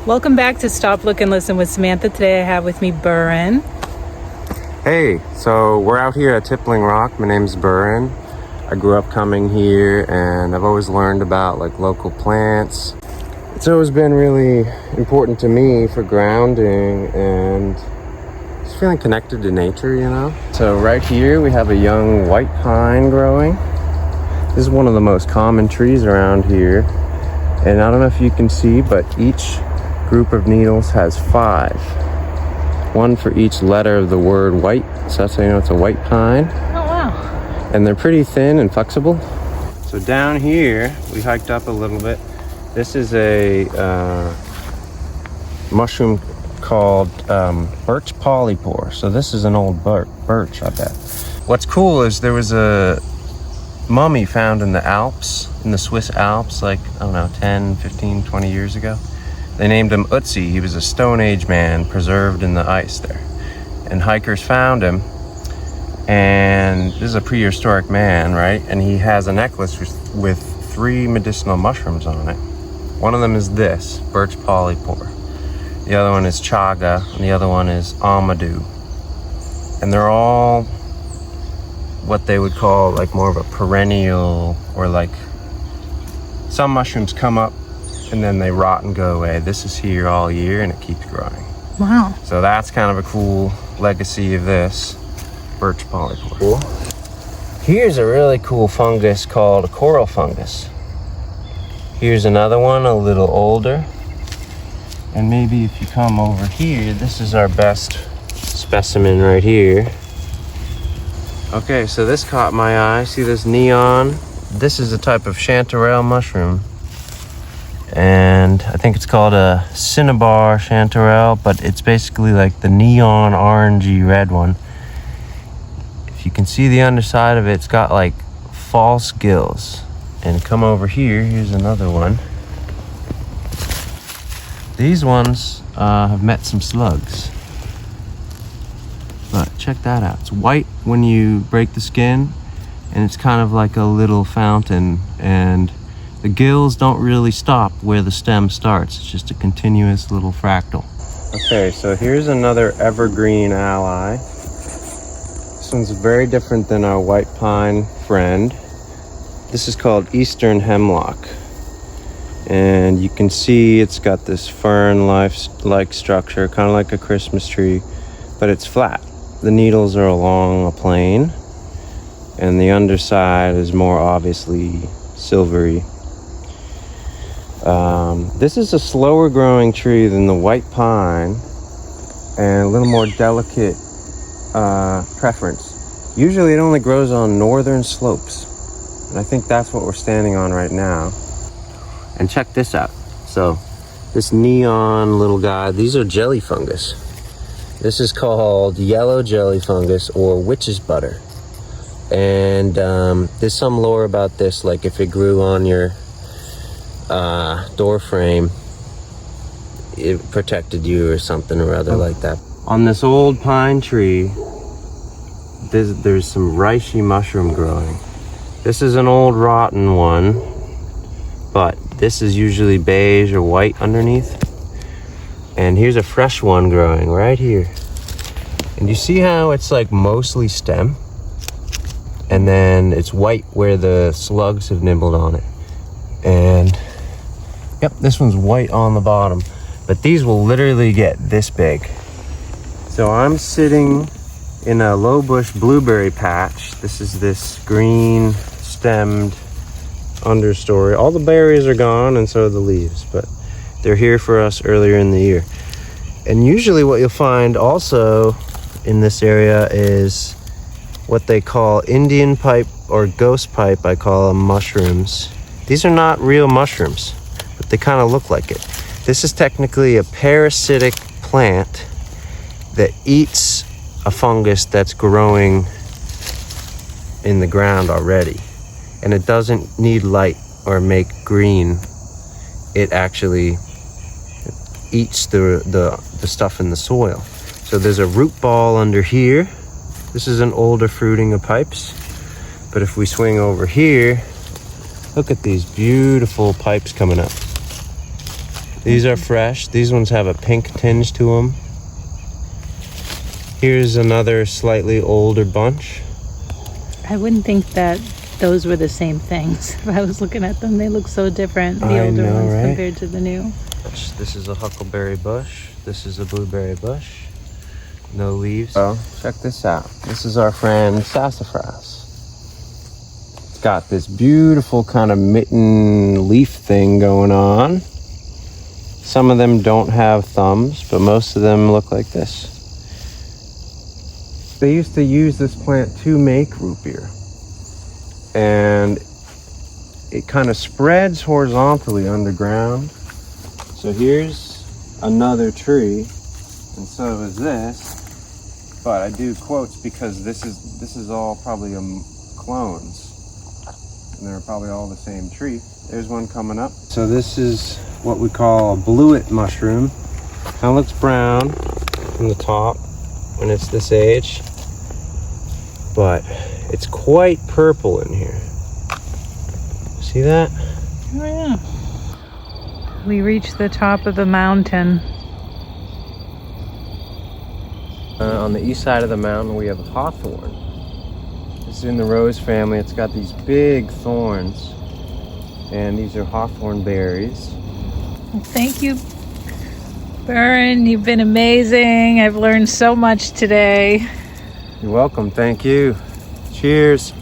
Welcome back to Stop, Look, and Listen with Samantha. Today I have with me Buren. Hey, so we're out here at Tippling Rock. My name's Buren. I grew up coming here and I've always learned about like local plants. It's always been really important to me for grounding and just feeling connected to nature, you know? So right here we have a young white pine growing. This is one of the most common trees around here. And I don't know if you can see, but each group of needles has 5. One for each letter of the word white. So that's how you know it's a white pine. Oh, wow. And they're pretty thin and flexible. So down here, we hiked up a little bit. This is a mushroom called birch polypore. So this is an old birch, I bet. What's cool is there was a mummy found in the Alps, in the Swiss Alps, like, I don't know, 10, 15, 20 years ago. They named him Utsi. He was a Stone Age man preserved in the ice there. And hikers found him. And this is a prehistoric man, right? And he has a necklace with 3 medicinal mushrooms on it. One of them is this, birch polypore. The other one is chaga, and the other one is amadou. And they're all what they would call like more of a perennial, or like some mushrooms come up and then they rot and go away. This is here all year and it keeps growing. Wow. So that's kind of a cool legacy of this birch polypore. Cool. Here's a really cool fungus called a coral fungus. Here's another one, a little older. And maybe if you come over here, this is our best specimen right here. Okay, so this caught my eye. See this neon? This is a type of chanterelle mushroom. And I think it's called a cinnabar chanterelle, but it's basically like the neon orangey red one. If you can see the underside of it, it's got like false gills. And come over here, here's another one. These ones have met some slugs. But check that out. It's white when you break the skin, and it's kind of like a little fountain, and the gills don't really stop where the stem starts. It's just a continuous little fractal. Okay, so here's another evergreen ally. This one's very different than our white pine friend. This is called eastern hemlock. And you can see it's got this fern-like structure, kind of like a Christmas tree, but it's flat. The needles are along a plane, and the underside is more obviously silvery. This is a slower growing tree than the white pine, and a little more delicate preference. Usually it only grows on northern slopes, and I think that's what we're standing on right now. And check this out. So this neon little guy, these are jelly fungus. This is called yellow jelly fungus or witch's butter. And there's some lore about this, like if it grew on your door frame, it protected you or something or other like that. On this old pine tree, there's some reishi mushroom growing. This is an old rotten one, but this is usually beige or white underneath. And here's a fresh one growing right here. And you see how it's like mostly stem? And then it's white where the slugs have nibbled on it. And yep, this one's white on the bottom. But these will literally get this big. So I'm sitting in a low bush blueberry patch. This is this green stemmed understory. All the berries are gone and so are the leaves, but they're here for us earlier in the year. And usually what you'll find also in this area is what they call Indian pipe or ghost pipe, I call them, mushrooms. These are not real mushrooms, but they kind of look like it. This is technically a parasitic plant that eats a fungus that's growing in the ground already. And it doesn't need light or make green. It actually eats the stuff in the soil. So there's a root ball under here. This is an older fruiting of pipes. But if we swing over here, look at these beautiful pipes coming up. These are fresh. These ones have a pink tinge to them. Here's another slightly older bunch. I wouldn't think that those were the same things. If I was looking at them, they look so different, the older ones right? compared to the new. This is a huckleberry bush. This is a blueberry bush. No leaves. Oh, check this out. This is our friend sassafras. It's got this beautiful kind of mitten leaf thing going on. Some of them don't have thumbs, but most of them look like this. They used to use this plant to make root beer. And it kind of spreads horizontally underground. So here's another tree, and so is this. But I do quotes because this is all probably clones. And they're probably all the same tree. There's one coming up. So this is what we call a bluet mushroom. Kind of looks brown from the top when it's this age, but it's quite purple in here. See that? Oh yeah. We reached the top of the mountain. On the east side of the mountain we have hawthorn. It's in the rose family. It's got these big thorns, and these are hawthorn berries. Well, thank you, Buren. You've been amazing. I've learned so much today. You're welcome. Thank you. Cheers.